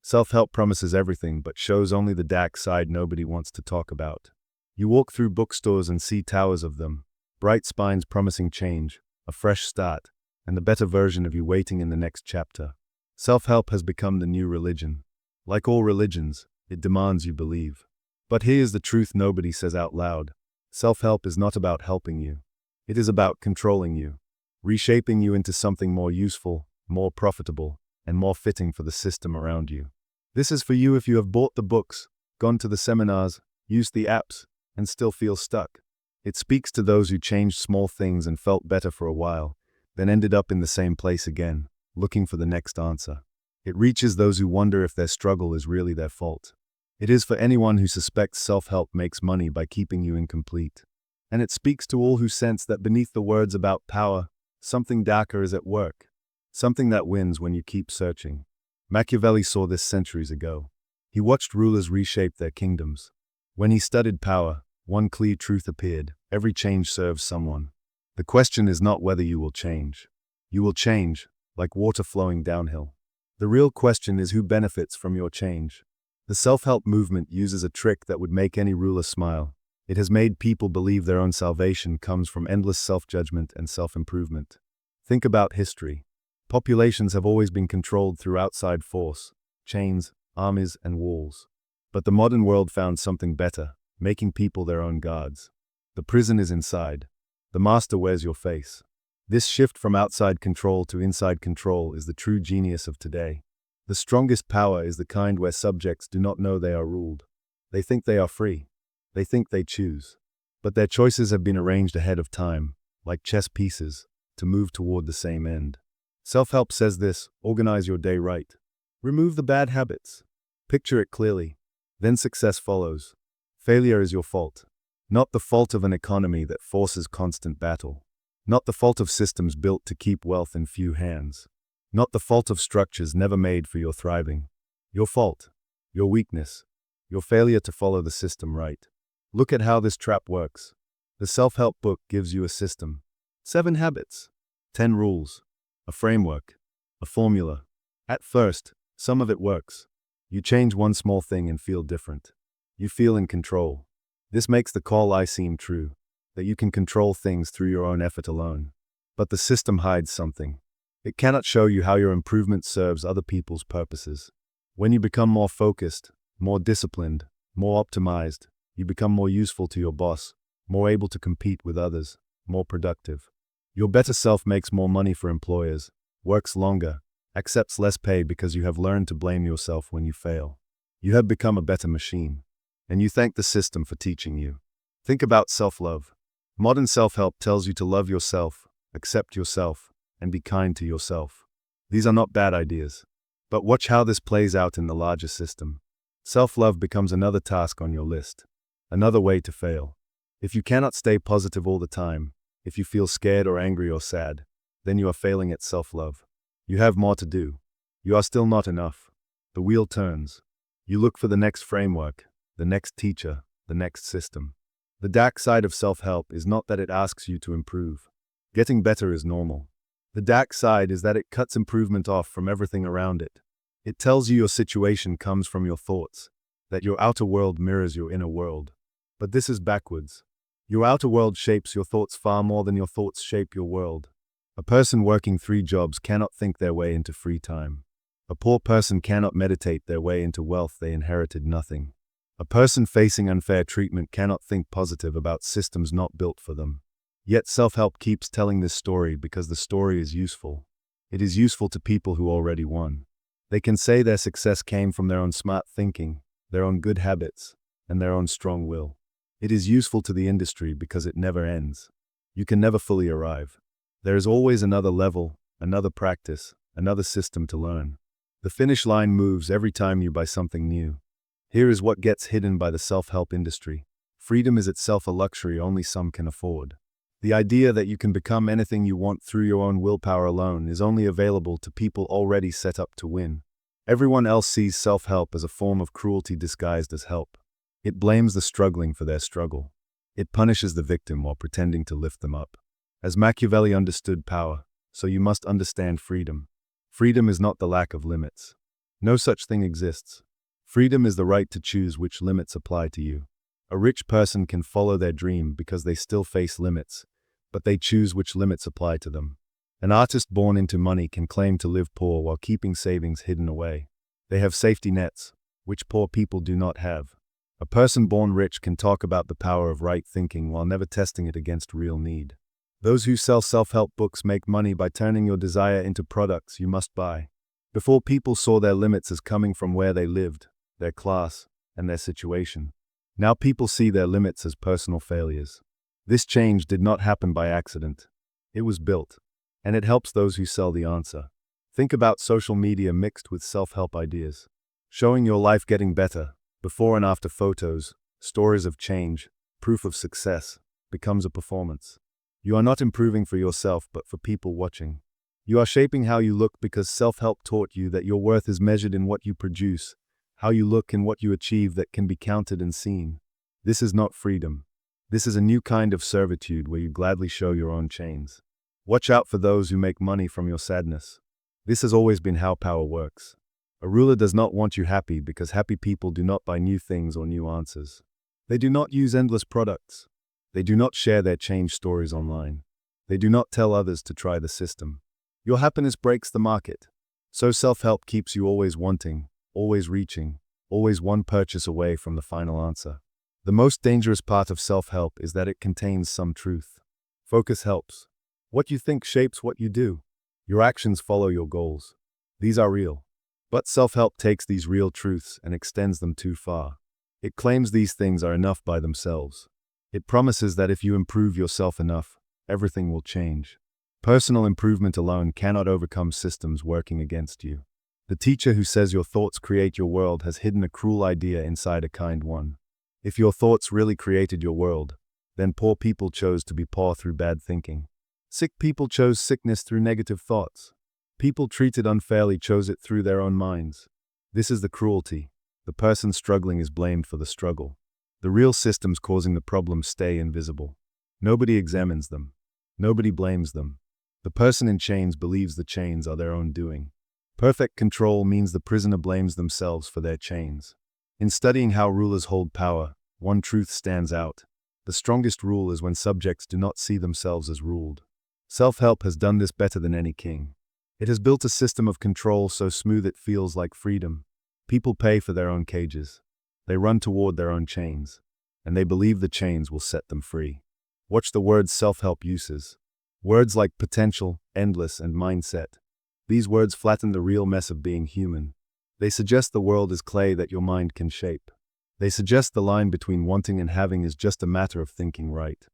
Self-help promises everything but shows only the dark side nobody wants to talk about. You walk through bookstores and see towers of them, bright spines promising change, a fresh start, and the better version of you waiting in the next chapter. Self-help has become the new religion. Like all religions, it demands you believe. But here's the truth nobody says out loud. Self-help is not about helping you. It is about controlling you, reshaping you into something more useful, more profitable, and more fitting for the system around you. This is for you if you have bought the books, gone to the seminars, used the apps, and still feel stuck. It speaks to those who changed small things and felt better for a while, then ended up in the same place again, looking for the next answer. It reaches those who wonder if their struggle is really their fault. It is for anyone who suspects self-help makes money by keeping you incomplete. And it speaks to all who sense that beneath the words about power, something darker is at work, something that wins when you keep searching. Machiavelli saw this centuries ago. He watched rulers reshape their kingdoms. When he studied power, one clear truth appeared: every change serves someone. The question is not whether you will change. You will change, like water flowing downhill. The real question is who benefits from your change. The self-help movement uses a trick that would make any ruler smile. It has made people believe their own salvation comes from endless self-judgment and self-improvement. Think about history. Populations have always been controlled through outside force, chains, armies, and walls. But the modern world found something better, making people their own gods. The prison is inside. The master wears your face. This shift from outside control to inside control is the true genius of today. The strongest power is the kind where subjects do not know they are ruled. They think they are free. They think they choose. But their choices have been arranged ahead of time, like chess pieces, to move toward the same end. Self-help says this: organize your day right. Remove the bad habits. Picture it clearly. Then success follows. Failure is your fault. Not the fault of an economy that forces constant battle. Not the fault of systems built to keep wealth in few hands. Not the fault of structures never made for your thriving. Your fault. Your weakness. Your failure to follow the system right. Look at how this trap works. The self-help book gives you a system. 7 habits. 10 rules. A framework. A formula. At first, some of it works. You change one small thing and feel different. You feel in control. This makes the call I seem true, that you can control things through your own effort alone. But the system hides something. It cannot show you how your improvement serves other people's purposes. When you become more focused, more disciplined, more optimized, you become more useful to your boss, more able to compete with others, more productive. Your better self makes more money for employers, works longer, accepts less pay because you have learned to blame yourself when you fail. You have become a better machine, and you thank the system for teaching you. Think about self-love. Modern self-help tells you to love yourself, accept yourself, and be kind to yourself. These are not bad ideas. But watch how this plays out in the larger system. Self-love becomes another task on your list, another way to fail. If you cannot stay positive all the time, if you feel scared or angry or sad, then you are failing at self-love. You have more to do. You are still not enough. The wheel turns. You look for the next framework, the next teacher, the next system. The dark side of self-help is not that it asks you to improve. Getting better is normal. The dark side is that it cuts improvement off from everything around it. It tells you your situation comes from your thoughts, that your outer world mirrors your inner world. But this is backwards. Your outer world shapes your thoughts far more than your thoughts shape your world. A person working 3 jobs cannot think their way into free time. A poor person cannot meditate their way into wealth they inherited nothing. A person facing unfair treatment cannot think positive about systems not built for them. Yet self-help keeps telling this story because the story is useful. It is useful to people who already won. They can say their success came from their own smart thinking, their own good habits, and their own strong will. It is useful to the industry because it never ends. You can never fully arrive. There is always another level, another practice, another system to learn. The finish line moves every time you buy something new. Here is what gets hidden by the self-help industry. Freedom is itself a luxury only some can afford. The idea that you can become anything you want through your own willpower alone is only available to people already set up to win. Everyone else sees self-help as a form of cruelty disguised as help. It blames the struggling for their struggle. It punishes the victim while pretending to lift them up. As Machiavelli understood power, so you must understand freedom. Freedom is not the lack of limits. No such thing exists. Freedom is the right to choose which limits apply to you. A rich person can follow their dream because they still face limits, but they choose which limits apply to them. An artist born into money can claim to live poor while keeping savings hidden away. They have safety nets, which poor people do not have. A person born rich can talk about the power of right thinking while never testing it against real need. Those who sell self-help books make money by turning your desire into products you must buy. Before, people saw their limits as coming from where they lived, their class, and their situation. Now people see their limits as personal failures. This change did not happen by accident. It was built, and it helps those who sell the answer. Think about social media mixed with self-help ideas. Showing your life getting better, before and after photos, stories of change, proof of success, becomes a performance. You are not improving for yourself but for people watching. You are shaping how you look because self-help taught you that your worth is measured in what you produce, how you look and what you achieve that can be counted and seen. This is not freedom. This is a new kind of servitude where you gladly show your own chains. Watch out for those who make money from your sadness. This has always been how power works. A ruler does not want you happy because happy people do not buy new things or new answers. They do not use endless products. They do not share their change stories online. They do not tell others to try the system. Your happiness breaks the market. So self-help keeps you always wanting, always reaching, always one purchase away from the final answer. The most dangerous part of self-help is that it contains some truth. Focus helps. What you think shapes what you do. Your actions follow your goals. These are real. But self-help takes these real truths and extends them too far. It claims these things are enough by themselves. It promises that if you improve yourself enough, everything will change. Personal improvement alone cannot overcome systems working against you. The teacher who says your thoughts create your world has hidden a cruel idea inside a kind one. If your thoughts really created your world, then poor people chose to be poor through bad thinking. Sick people chose sickness through negative thoughts. People treated unfairly chose it through their own minds. This is the cruelty. The person struggling is blamed for the struggle. The real systems causing the problems stay invisible. Nobody examines them. Nobody blames them. The person in chains believes the chains are their own doing. Perfect control means the prisoner blames themselves for their chains. In studying how rulers hold power, one truth stands out. The strongest rule is when subjects do not see themselves as ruled. Self-help has done this better than any king. It has built a system of control so smooth it feels like freedom. People pay for their own cages. They run toward their own chains, and they believe the chains will set them free. Watch the words self-help uses. Words like potential, endless, and mindset. These words flatten the real mess of being human. They suggest the world is clay that your mind can shape. They suggest the line between wanting and having is just a matter of thinking right.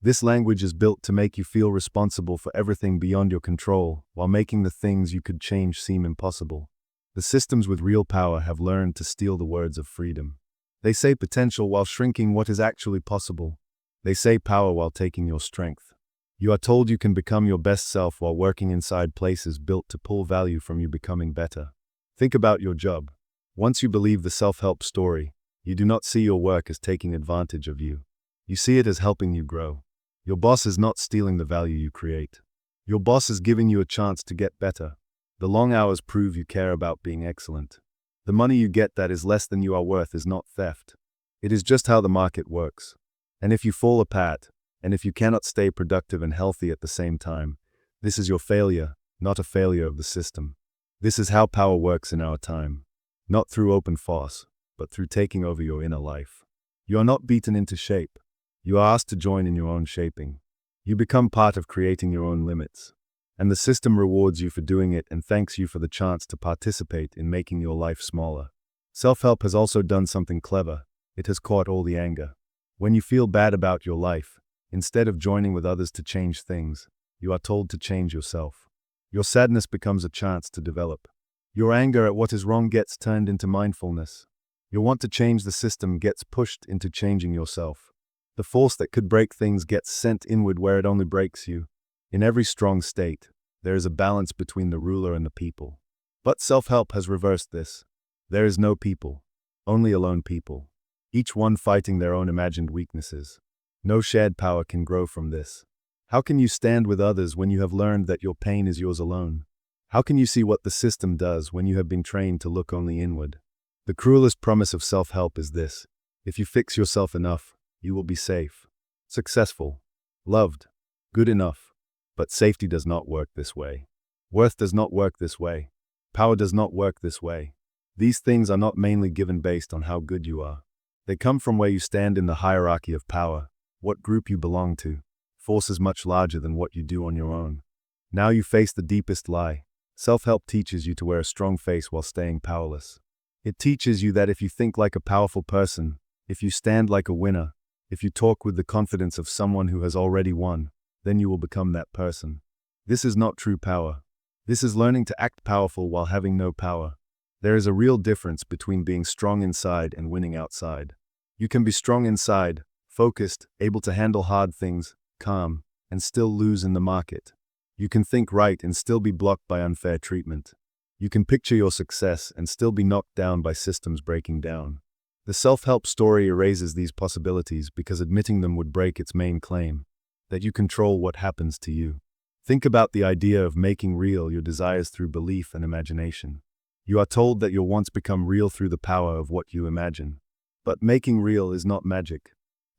This language is built to make you feel responsible for everything beyond your control, while making the things you could change seem impossible. The systems with real power have learned to steal the words of freedom. They say potential while shrinking what is actually possible. They say power while taking your strength. You are told you can become your best self while working inside places built to pull value from you becoming better. Think about your job. Once you believe the self-help story, you do not see your work as taking advantage of you. You see it as helping you grow. Your boss is not stealing the value you create. Your boss is giving you a chance to get better. The long hours prove you care about being excellent. The money you get that is less than you are worth is not theft. It is just how the market works. And if you fall apart, and if you cannot stay productive and healthy at the same time, this is your failure, not a failure of the system. This is how power works in our time. Not through open force, but through taking over your inner life. You are not beaten into shape. You are asked to join in your own shaping. You become part of creating your own limits. And the system rewards you for doing it and thanks you for the chance to participate in making your life smaller. Self-help has also done something clever. It has caught all the anger. When you feel bad about your life, instead of joining with others to change things, you are told to change yourself. Your sadness becomes a chance to develop. Your anger at what is wrong gets turned into mindfulness. Your want to change the system gets pushed into changing yourself. The force that could break things gets sent inward where it only breaks you. In every strong state, there is a balance between the ruler and the people. But self-help has reversed this. There is no people, only alone people, each one fighting their own imagined weaknesses. No shared power can grow from this. How can you stand with others when you have learned that your pain is yours alone? How can you see what the system does when you have been trained to look only inward? The cruelest promise of self-help is this: if you fix yourself enough, you will be safe, successful, loved, good enough. But safety does not work this way. Worth does not work this way. Power does not work this way. These things are not mainly given based on how good you are. They come from where you stand in the hierarchy of power, what group you belong to. Force is much larger than what you do on your own. Now you face the deepest lie. Self-help teaches you to wear a strong face while staying powerless. It teaches you that if you think like a powerful person, if you stand like a winner, if you talk with the confidence of someone who has already won, then you will become that person. This is not true power. This is learning to act powerful while having no power. There is a real difference between being strong inside and winning outside. You can be strong inside, focused, able to handle hard things, calm, and still lose in the market. You can think right and still be blocked by unfair treatment. You can picture your success and still be knocked down by systems breaking down. The self-help story erases these possibilities because admitting them would break its main claim, that you control what happens to you. Think about the idea of making real your desires through belief and imagination. You are told that your wants become real through the power of what you imagine. But making real is not magic.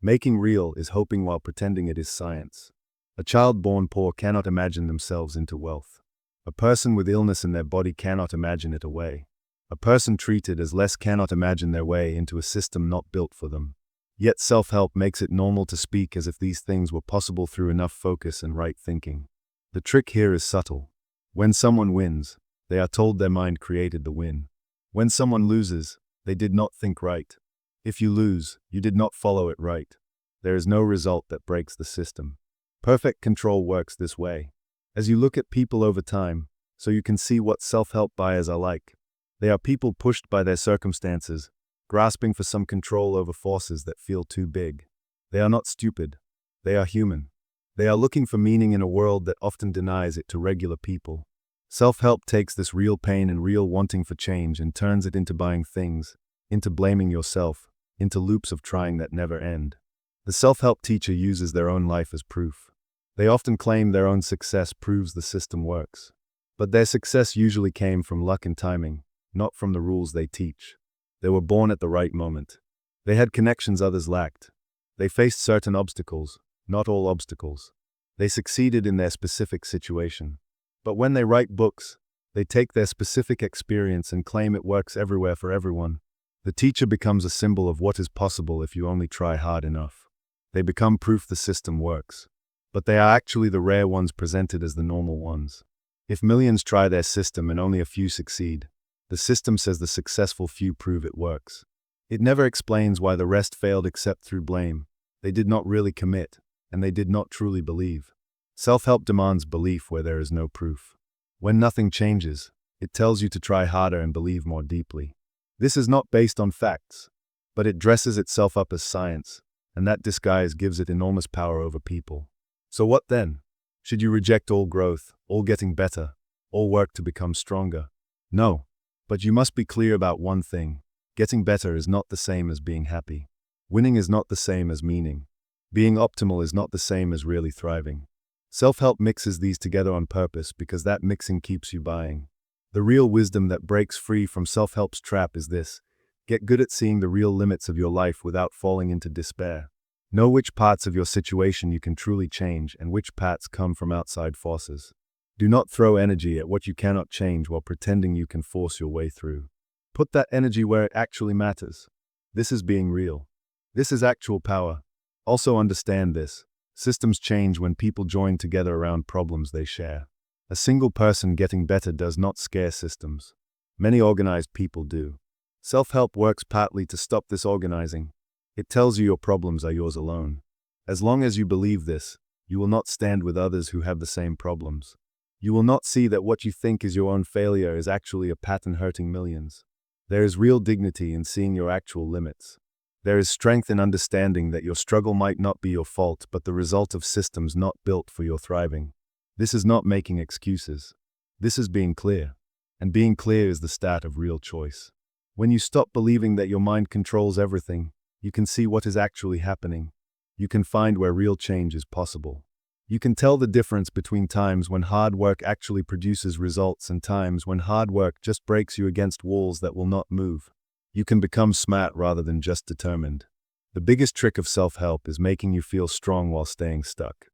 Making real is hoping while pretending it is science. A child born poor cannot imagine themselves into wealth. A person with illness in their body cannot imagine it away. A person treated as less cannot imagine their way into a system not built for them. Yet self-help makes it normal to speak as if these things were possible through enough focus and right thinking. The trick here is subtle. When someone wins, they are told their mind created the win. When someone loses, they did not think right. If you lose, you did not follow it right. There is no result that breaks the system. Perfect control works this way. As you look at people over time, so you can see what self-help buyers are like. They are people pushed by their circumstances, grasping for some control over forces that feel too big. They are not stupid. They are human. They are looking for meaning in a world that often denies it to regular people. Self-help takes this real pain and real wanting for change and turns it into buying things, into blaming yourself, into loops of trying that never end. The self-help teacher uses their own life as proof. They often claim their own success proves the system works. But their success usually came from luck and timing, not from the rules they teach. They were born at the right moment. They had connections others lacked. They faced certain obstacles, not all obstacles. They succeeded in their specific situation. But when they write books, they take their specific experience and claim it works everywhere for everyone. The teacher becomes a symbol of what is possible if you only try hard enough. They become proof the system works. But they are actually the rare ones presented as the normal ones. If millions try their system and only a few succeed, the system says the successful few prove it works. It never explains why the rest failed except through blame. They did not really commit, and they did not truly believe. Self-help demands belief where there is no proof. When nothing changes, it tells you to try harder and believe more deeply. This is not based on facts, but it dresses itself up as science, and that disguise gives it enormous power over people. So what then? Should you reject all growth, all getting better, all work to become stronger? No. But you must be clear about one thing. Getting better is not the same as being happy. Winning is not the same as meaning. Being optimal is not the same as really thriving. Self-help mixes these together on purpose because that mixing keeps you buying. The real wisdom that breaks free from self-help's trap is this: get good at seeing the real limits of your life without falling into despair. Know which parts of your situation you can truly change and which parts come from outside forces. Do not throw energy at what you cannot change while pretending you can force your way through. Put that energy where it actually matters. This is being real. This is actual power. Also understand this: systems change when people join together around problems they share. A single person getting better does not scare systems. Many organized people do. Self-help works partly to stop this organizing. It tells you your problems are yours alone. As long as you believe this, you will not stand with others who have the same problems. You will not see that what you think is your own failure is actually a pattern hurting millions. There is real dignity in seeing your actual limits. There is strength in understanding that your struggle might not be your fault but the result of systems not built for your thriving. This is not making excuses. This is being clear. And being clear is the start of real choice. When you stop believing that your mind controls everything, you can see what is actually happening. You can find where real change is possible. You can tell the difference between times when hard work actually produces results and times when hard work just breaks you against walls that will not move. You can become smart rather than just determined. The biggest trick of self-help is making you feel strong while staying stuck.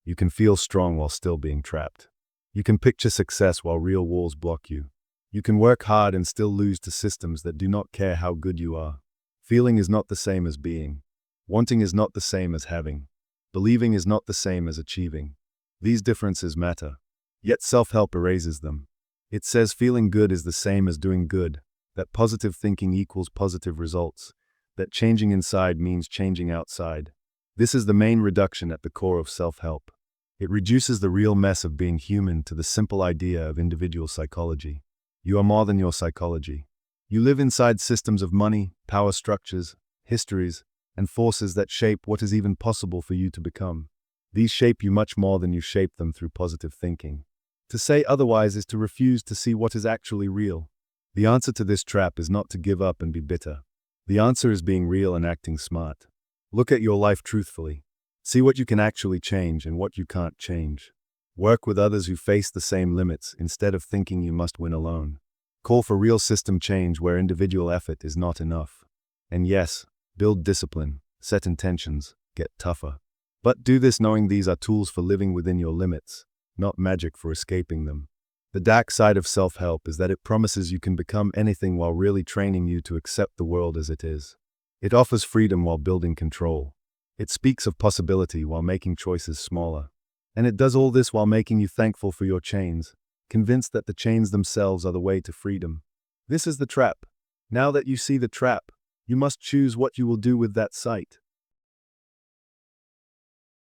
You can feel strong while still being trapped. You can picture success while real walls block you. You can work hard and still lose to systems that do not care how good you are. Feeling is not the same as being. Wanting is not the same as having. Believing is not the same as achieving. These differences matter. Yet self-help erases them. It says feeling good is the same as doing good, that positive thinking equals positive results, that changing inside means changing outside. This is the main reduction at the core of self-help. It reduces the real mess of being human to the simple idea of individual psychology. You are more than your psychology. You live inside systems of money, power structures, histories, and forces that shape what is even possible for you to become. These shape you much more than you shape them through positive thinking. To say otherwise is to refuse to see what is actually real. The answer to this trap is not to give up and be bitter. The answer is being real and acting smart. Look at your life truthfully. See what you can actually change and what you can't change. Work with others who face the same limits instead of thinking you must win alone. Call for real system change where individual effort is not enough. And yes, build discipline, set intentions, get tougher. But do this knowing these are tools for living within your limits, not magic for escaping them. The dark side of self-help is that it promises you can become anything while really training you to accept the world as it is. It offers freedom while building control. It speaks of possibility while making choices smaller. And it does all this while making you thankful for your chains, convinced that the chains themselves are the way to freedom. This is the trap. Now that you see the trap, you must choose what you will do with that sight.